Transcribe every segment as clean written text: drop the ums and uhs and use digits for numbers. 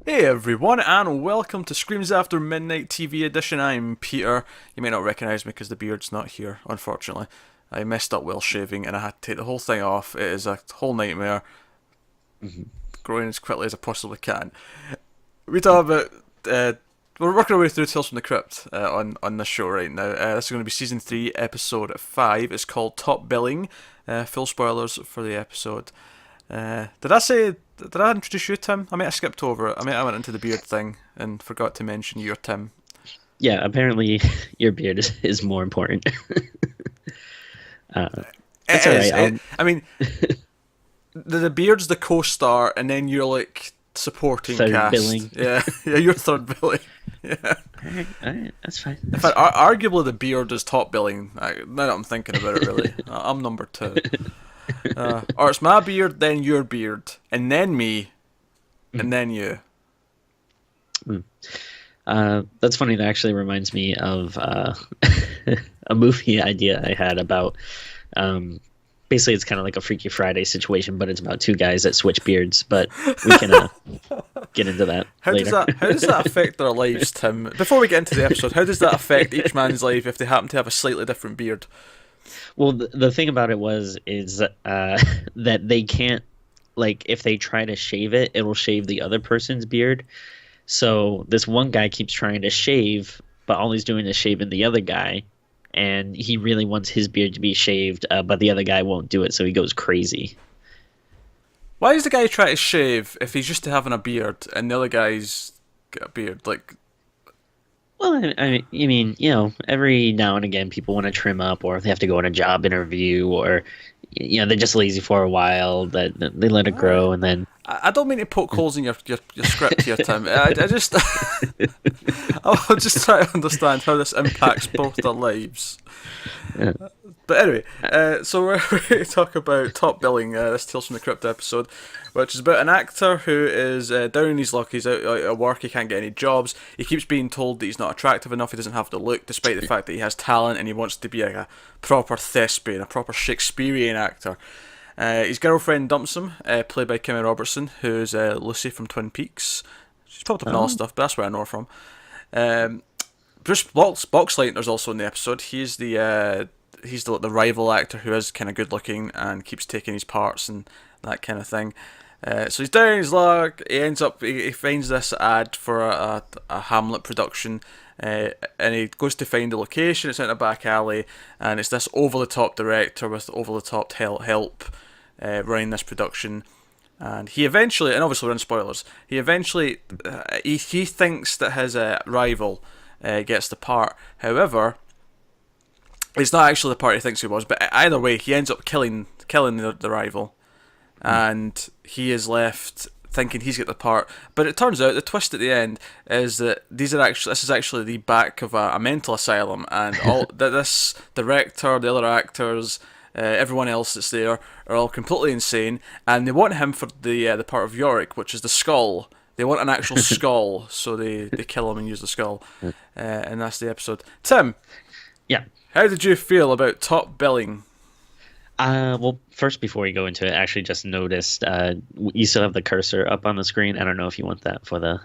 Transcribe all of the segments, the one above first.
Hey everyone, and welcome to Screams After Midnight TV edition. I'm Peter. You may not recognise me because the beard's not here, unfortunately. I messed up while shaving and I had to take the whole thing off. It is a whole nightmare, Mhm. growing as quickly as I possibly can. We talk about. We're working our way through Tales from the Crypt on this show right now. This is going to be season 3, episode 5. It's called Top Billing. Full spoilers for the episode. Did I say? Did I introduce you, Tim? I might have skipped over it. I went into the beard thing and forgot to mention you're Tim. Yeah, apparently your beard is more important. uh, that's all It is. right. I'll I mean, the beard's the co-star, and then you're like supporting third cast. billing. Yeah, yeah, you're third billing. Yeah. All right, that's fine. In That's fact, fine. arguably the beard is top billing. Now that I'm thinking about it, really, I'm number two. Or it's my beard, then your beard, and then me, and Mhm. then you. Mm. That's funny. That actually reminds me of a movie idea I had about. Um, Basically, it's kind of like a Freaky Friday situation, but it's about two guys that switch beards. But we can get into that How does later. that how does that affect their lives, Tim? Before we get into the episode, how does that affect each man's life if they happen to have a slightly different beard? Well, the thing about it is that they can't, like, if they try to shave it, it'll shave the other person's beard. So this one guy keeps trying to shave, but all he's doing is shaving the other guy, and he really wants his beard to be shaved, but the other guy won't do it, so he goes crazy. Why does the guy try to shave if he's used to having a beard and the other guy's got a beard? Like, Well, I mean, every now and again, people want to trim up, or they have to go on a job interview, or they're just lazy for a while. That they let it alright. grow, and then I don't mean to poke holes in your script here, Tim. I just I'm just trying to understand how this impacts both their lives. uh, But anyway, so we're going to talk about Top Billing, this Tales from the Crypt episode, which is about an actor who is down in his luck. He's out at work, he can't get any jobs. He keeps being told that he's not attractive enough, he doesn't have the look, despite the fact that he has talent and he wants to be like a proper thespian, a proper Shakespearean actor. His girlfriend dumps him, played by Kimmy Robertson, who's Lucy from Twin Peaks. She's popped up in all oh, stuff, but that's where I know her from. Um, Bruce Boxleitner's also in the episode. He's the rival actor who is kind of good looking and keeps taking his parts and that kind of thing. So he's down his luck. He finds this ad for a Hamlet production, and he goes to find the location. It's in a back alley, and it's this over the top director with over the top help running this production. And he eventually, and obviously we're in spoilers, he thinks that his rival gets the part. However, it's not actually the part he thinks he was, but either way, he ends up killing the rival, and he is left thinking he's got the part. But it turns out the twist at the end is that this is actually the back of a mental asylum, and all that this director, the other actors, everyone else that's there are all completely insane, and they want him for the part of Yorick, which is the skull. They want an actual skull, so they kill him and use the skull, and that's the episode. Tim, yeah. how did you feel about Top Billing? Well, first, before we go into it, I actually just noticed you still have the cursor up on the screen. I don't know if you want that for the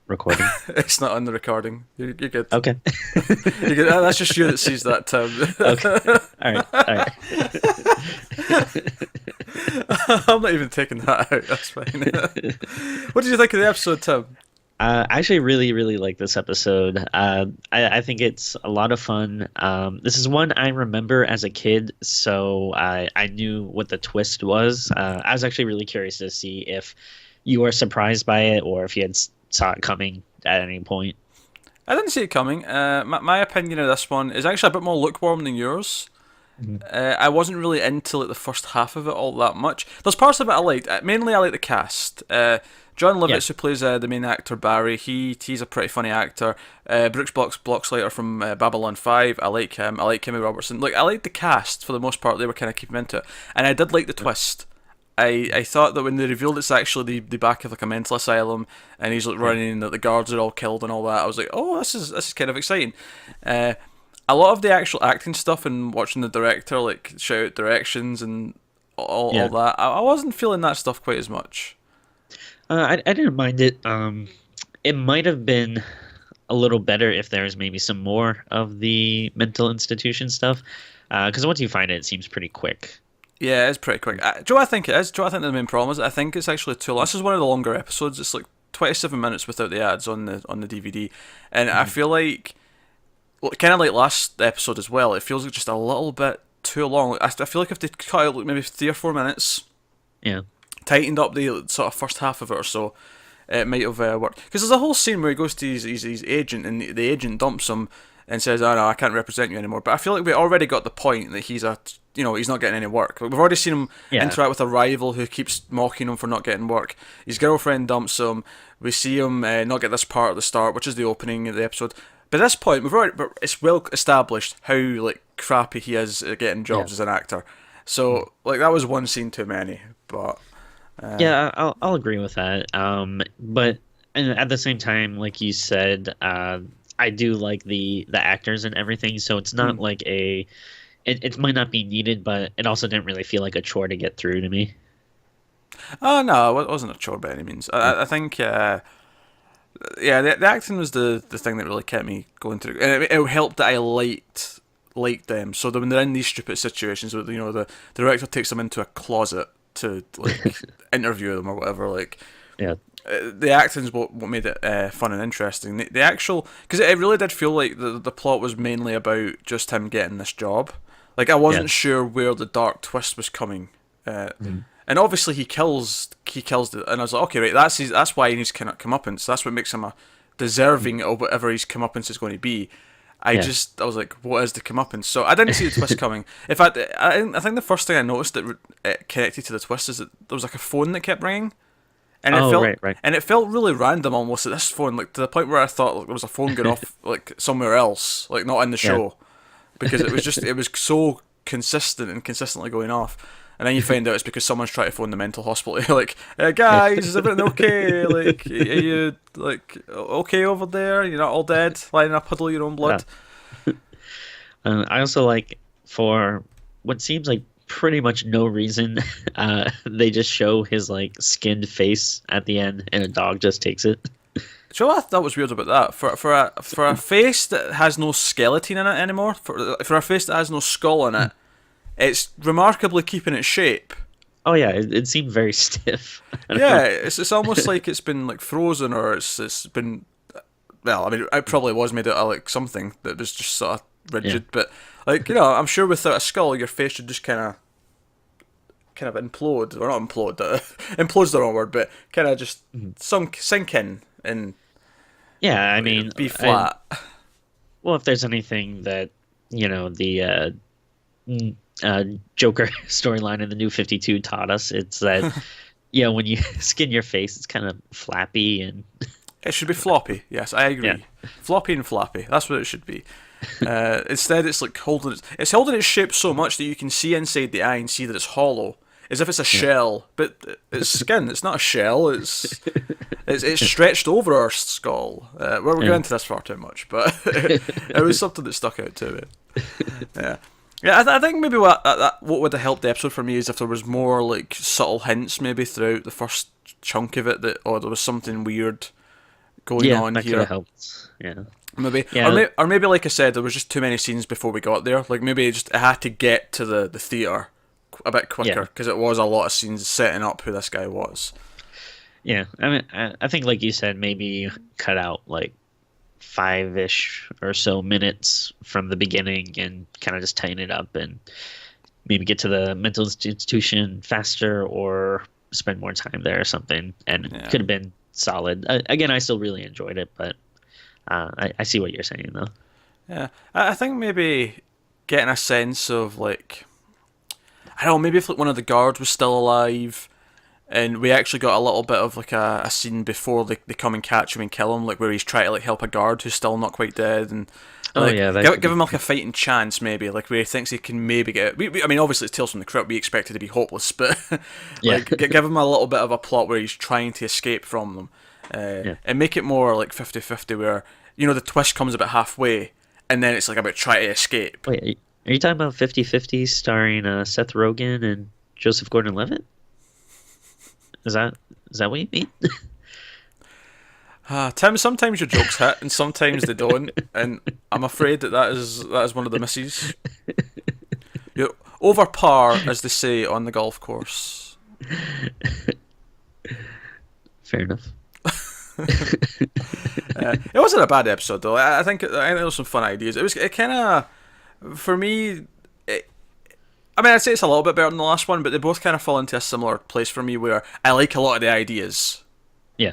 recording. It's not on the recording. You're good. Okay. You're good. That's just you that sees that, Tim. Okay. All right. All right. I'm not even taking that out. That's fine. What did you think of the episode, Tim? I actually really, really like this episode. I think it's a lot of fun. This is one I remember as a kid, so I knew what the twist was. I was actually really curious to see if you were surprised by it or if you had saw it coming at any point. I didn't see it coming. My opinion of this one is actually a bit more lukewarm than yours. Mhm. I wasn't really into like the first half of it all that much. There's parts of it I liked. Mainly, I like the cast. John Yeah. Lovitz, who plays the main actor Barry, he's a pretty funny actor. Brooks Blockslater from Babylon 5, I like him. I like Kimmy Robertson. Like I like the cast for the most part. They were kind of keeping into it, and I did like the twist. I thought that when they revealed it's actually the back of like a mental asylum, and he's like Yeah. running, and that the guards are all killed and all that, I was like, oh, this is kind of exciting. Uh, a lot of the actual acting stuff and watching the director like shout out directions and all Yeah. that, I wasn't feeling that stuff quite as much. I didn't mind it. It might have been a little better if there was maybe some more of the mental institution stuff. Because once you find it, it seems pretty quick. Yeah, it's pretty quick. Do you know what I think it is? Do you know what I think the main problem is? I think it's actually too long. This is one of the longer episodes. It's like 27 minutes without the ads on the DVD, and I Mhm. feel like, well, kind of like last episode as well. It feels like just a little bit too long. I feel like if they cut out like maybe 3 or 4 minutes, Yeah. tightened up the sort of first half of it or so, it might have worked. Because there's a whole scene where he goes to his agent, and the agent dumps him and says, "Oh no, I can't represent you anymore." But I feel like we already got the point that he's not getting any work. Like, we've already seen him Yeah. interact with a rival who keeps mocking him for not getting work. His girlfriend dumps him. We see him not get this part at the start, which is the opening of the episode. But at this point, it's well established how like crappy he is at getting Yeah. jobs as an actor. So like that was one scene too many. But Yeah, I'll agree with that. But and at the same time, like you said, I do like the actors and everything. So it's not mm. like it might not be needed, but it also didn't really feel like a chore to get through to me. Oh no, it wasn't a chore by any means. I think, yeah, the acting was the thing that really kept me going through, and it helped that I liked them. So that when they're in these stupid situations, where the director takes them into a closet to like interview them or whatever, like Yeah. the acting's what made it fun and interesting. The actual, because it really did feel like the plot was mainly about just him getting this job. Like I Yeah. wasn't sure where the dark twist was coming. Mhm. And obviously he kills it, and I was like, okay, right, that's why he needs comeuppance. That's what makes him a deserving of whatever his comeuppance is going to be. Yeah. I was like, what is the comeuppance? So I didn't see the twist coming. In fact, I think the first thing I noticed that it connected to the twist is that there was like a phone that kept ringing, and Oh, right, right. it felt really random almost at this phone, like to the point where I thought like, there was a phone going off like somewhere else, like not in the Yeah. show, because it was so consistent and consistently going off. And then you find out it's because someone's trying to phone the mental hospital. You're like, guys, is everything okay? Like, are you like okay over there? You're not all dead, lying in a puddle of your own Yeah. blood. I also like for what seems like pretty much no reason, they just show his like skinned face at the end, and a dog just takes it. Do you know what I thought was weird about that? For a face that has no skeleton in it anymore, for a face that has no skull in it, it's remarkably keeping its shape. Oh yeah, it seemed very stiff. I don't Yeah, know. it's almost like it's been like frozen, or it's been, well, I mean, it probably was made out of like something that was just sort of Yeah. rigid, but like I'm sure without a skull, your face should just kind of implode, or not implode. Implode's the wrong word, but kind of just Mhm. sink in and Yeah, I mean, be flat. well, if there's anything that the n- Joker storyline in the New 52 taught us, it's that when you skin your face, it's kind of flappy and It should be floppy. Yes, I yeah, agree. Floppy and flappy. That's what it should be. Instead, it's like it's holding its shape so much that you can see inside the eye and see that it's hollow, as if it's a yeah, shell. But it's skin. It's not a shell. It's stretched over our skull. We're going yeah. into this far too much, but it was something that stuck out to me. Yeah. Yeah, I think maybe what would have helped the episode for me is if there was more like subtle hints maybe throughout the first chunk of it that there was something weird going Yeah, on that could have here. helped. Yeah, Maybe, yeah, or maybe, like I said, there was just too many scenes before we got there. Like maybe I had to get to the theater a bit quicker yeah. because it was a lot of scenes setting up who this guy was. Yeah, I mean, I think like you said, maybe cut out like 5-ish or so minutes from the beginning and kind of just tighten it up and maybe get to the mental institution faster or spend more time there or something. And it Yeah, could have been solid. Again, I still really enjoyed it, but I see what you're saying though. yeah. I think maybe getting a sense of like I don't know, maybe if like one of the guards was still alive, and we actually got a little bit of like a scene before they come and catch him and kill him, like where he's trying to like help a guard who's still not quite dead, and Oh like yeah, that give, could give be. him like a fighting chance maybe, like where he thinks he can maybe get. I mean, obviously it's Tales from the Crypt. We expect it to be hopeless, but Yeah, like give him a little bit of a plot where he's trying to escape from them, yeah. and make it more like 50-50 where the twist comes about halfway, and then it's like about trying to escape. Wait, are you talking about 50-50 starring Seth Rogen and Joseph Gordon-Levitt? Is that Is that what you mean? Tim, sometimes your jokes hit and sometimes they don't, and I'm afraid that is one of the misses. You're over par, as they say on the golf course. Fair enough. It wasn't a bad episode though. I think there was some fun ideas. It kind of, for me. I mean, I'd say it's a little bit better than the last one, but they both kind of fall into a similar place for me where I like a lot of the ideas, Yeah.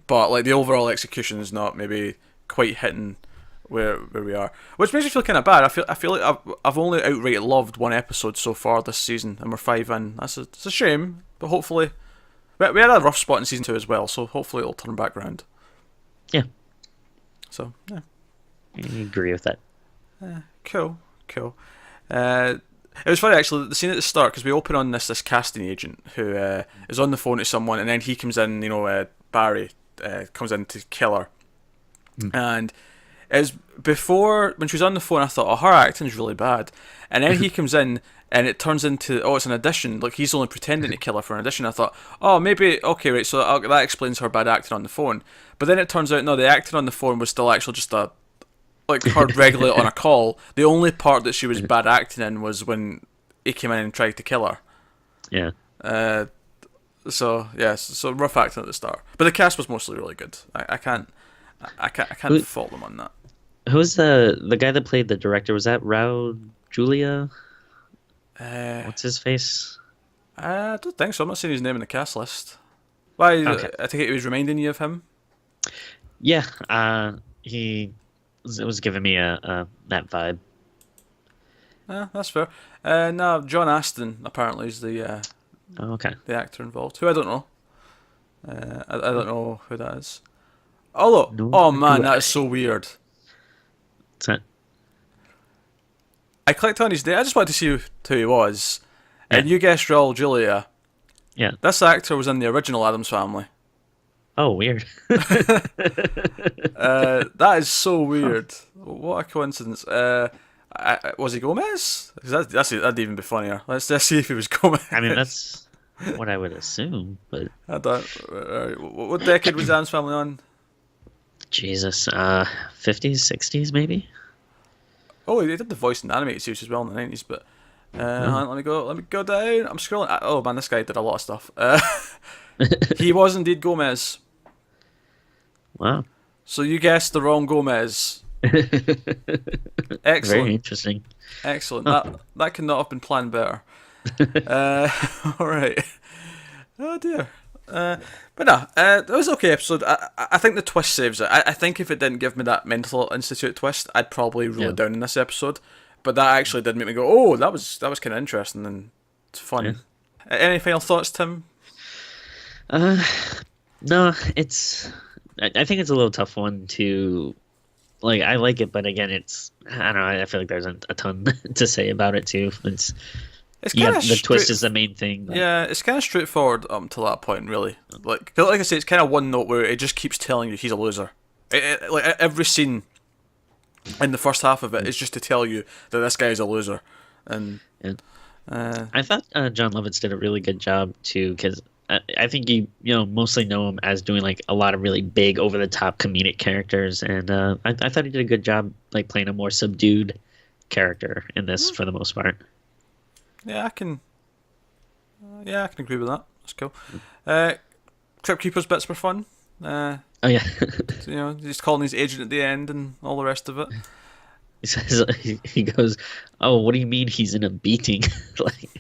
but like the overall execution is not maybe quite hitting where we are, which makes me feel kind of bad. I feel like I've only outright loved one episode so far this season, and we're 5 in. It's a shame, but hopefully we had a rough spot in season 2 as well, so hopefully it'll turn back around. Yeah. So yeah, I agree with that. cool. It was funny actually, the scene at the start, because we open on this casting agent who is on the phone to someone, and then he comes in. Barry comes in to kill her, and it's before when she was on the phone. I thought, oh, her acting's really bad, and then he comes in, and it turns into, oh, it's an audition. Like he's only pretending to kill her for an audition. I thought, oh, maybe okay, right. So that explains her bad acting on the phone. But then it turns out no, the acting on the phone was still actually just like her regularly on a call. The only part that she was bad acting in was when he came in and tried to kill her. Yeah. So yes, so rough acting at the start, but the cast was mostly really good. I can't fault them on that. Who's the guy that played the director? Was that Raul Julia? What's his face? I don't think so. I'm not seeing his name in the cast list. Why? Okay. I think it was reminding you of him. Yeah. It was giving me a that vibe. That's fair. No, John Aston apparently is the Okay. actor involved. Who I don't know. I don't know who that is. Oh look! No, Oh man, that is so weird. What's that? I clicked on his name. I just wanted to see who he was, and Yeah. you guessed Raul Julia. Yeah. This actor was in the original Addams Family. Oh, weird. That is so weird. What a coincidence. Was he Gomez? 'Cause that'd even be funnier. Let's see if he was Gomez. I mean, that's what I would assume, but I don't. What decade was Addams Family on? Jesus, 50s, 60s, maybe. Oh, he did the voice in the animated series as well in the 90s. But hang on, let me go down. I'm scrolling. Oh man, this guy did a lot of stuff. He was indeed Gomez. Wow. So you guessed the wrong Gomez. Excellent. Very interesting. Excellent. That could not have been planned better. All right. Oh dear. But no, it was an okay episode. I think the twist saves it. I think if it didn't give me that mental institute twist, I'd probably rule it down in this episode. But that actually did make me go, oh, that was kind of interesting and it's fun. Yeah. Any final thoughts, Tim? No, I think it's a little tough one to, like, I like it, but again, I don't know, I feel like there's a ton to say about it too. It's kind of the twist is the main thing. But... Yeah, it's kind of straightforward to that point, really. Like I say, it's kind of one note where it just keeps telling you he's a loser. Like every scene in the first half of it is just to tell you that this guy is a loser. And I thought John Lovitz did a really good job too, because I think you mostly know him as doing like a lot of really big, over the top comedic characters, and I thought he did a good job like playing a more subdued character in this for the most part. Yeah, I can agree with that. That's cool. Crypt Keeper's bits were fun. Oh yeah. Just calling his agent at the end and all the rest of it. He says, he goes, "Oh, what do you mean he's in a beating?" Like.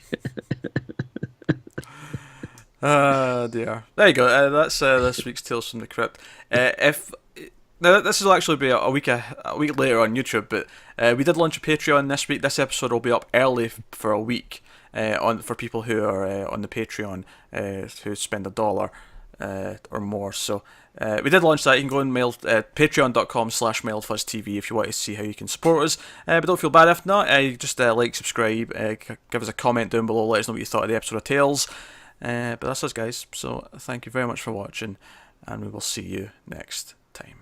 Dear. There you go. That's this week's Tales from the Crypt. Now this will actually be a week later on YouTube, but we did launch a Patreon this week. This episode will be up early for a week for people who are on the Patreon who spend $1 or more. So we did launch that. You can go and patreon.com/MailedFuzzTV if you want to see how you can support us. But don't feel bad if not. Just like, subscribe, give us a comment down below. Let us know what you thought of the episode of Tales. But that's us, guys. So thank you very much for watching, and we will see you next time.